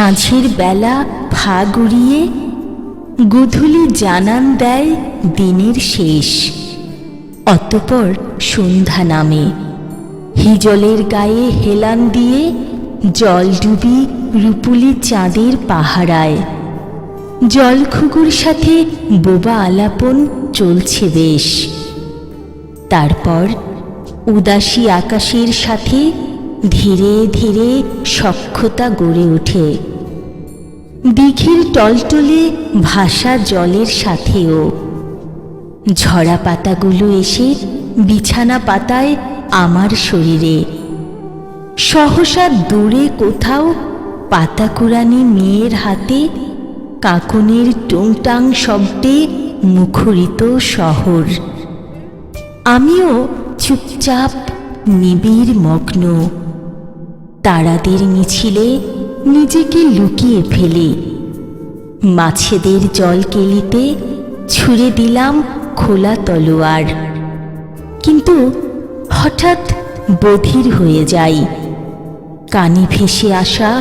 সাঁঝের বেলা ফা গড়িয়ে গোধূলি জানান দেয় দিনের শেষ। অতঃপর সন্ধ্যা নামে, হিজলের গায়ে হেলান দিয়ে জলডুবি রূপুলি চাঁদের পাহারায়। জলখুকুর সাথে বোবা আলাপন চলছে বেশ। তারপর উদাসী আকাশের সাথে ধীরে ধীরে সখ্যতা গড়ে ওঠে, দিঘির টলটলে ভাসা জলের সাথেও। ঝরা পাতাগুলো এসে বিছানা পাতায় আমার শরীরে। সহসা দূরে কোথাও পাতা কুড়ানি মেয়ের হাতে কাকনের টুংটাং শব্দে মুখরিত শহর। আমিও চুপচাপ নিবিড় মগ্ন, তারাদের মিছিলে নিজেকে লুকিয়ে ফেলি। মাছেদের জলকেলিতে ছুঁড়ে দিলাম খোলা তলোয়ার, কিন্তু হঠাৎ বধির হয়ে যাই। কানে ভেসে আসা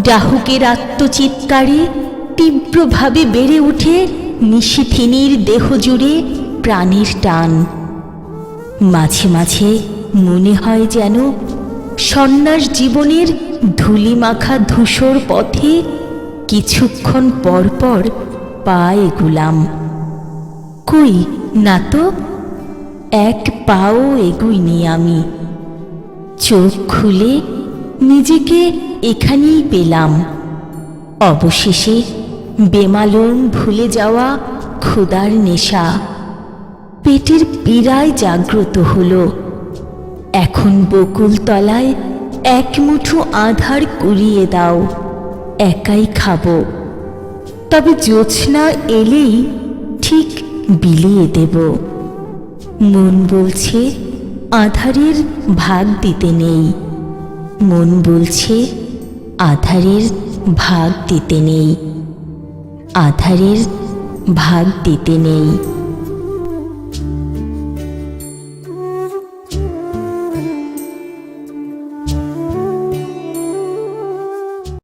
ডাহুকের আত্মচিৎকারে তীব্রভাবে বেড়ে ওঠে নিশিথিনীর দেহ জুড়ে প্রাণের টান। মাঝে মাঝে মনে হয় যেন সন্ন্যাস জীবনের ধূলিমাখা ধূসর পথে কিছুক্ষণ পর পর পা এগুলাম। কই না তো, এক পাও এগুইনি আমি। চোখ খুলে নিজেকে এখানেই পেলাম। অবশেষে বেমালুম ভুলে যাওয়া ক্ষুধার নেশা পেটের পীড়ায় জাগ্রত হলো। এখন বকুল তলায় এক মুঠো আধার কুড়িয়ে দাও, একাই খাবো। তবে জ্যোৎস্না এলেই ঠিক বিলিয়ে দেব। মন বলছে আধারের ভাগ দিতে নেই, মন বলছে আধারের ভাগ দিতে নেই, আধারের ভাগ দিতে নেই।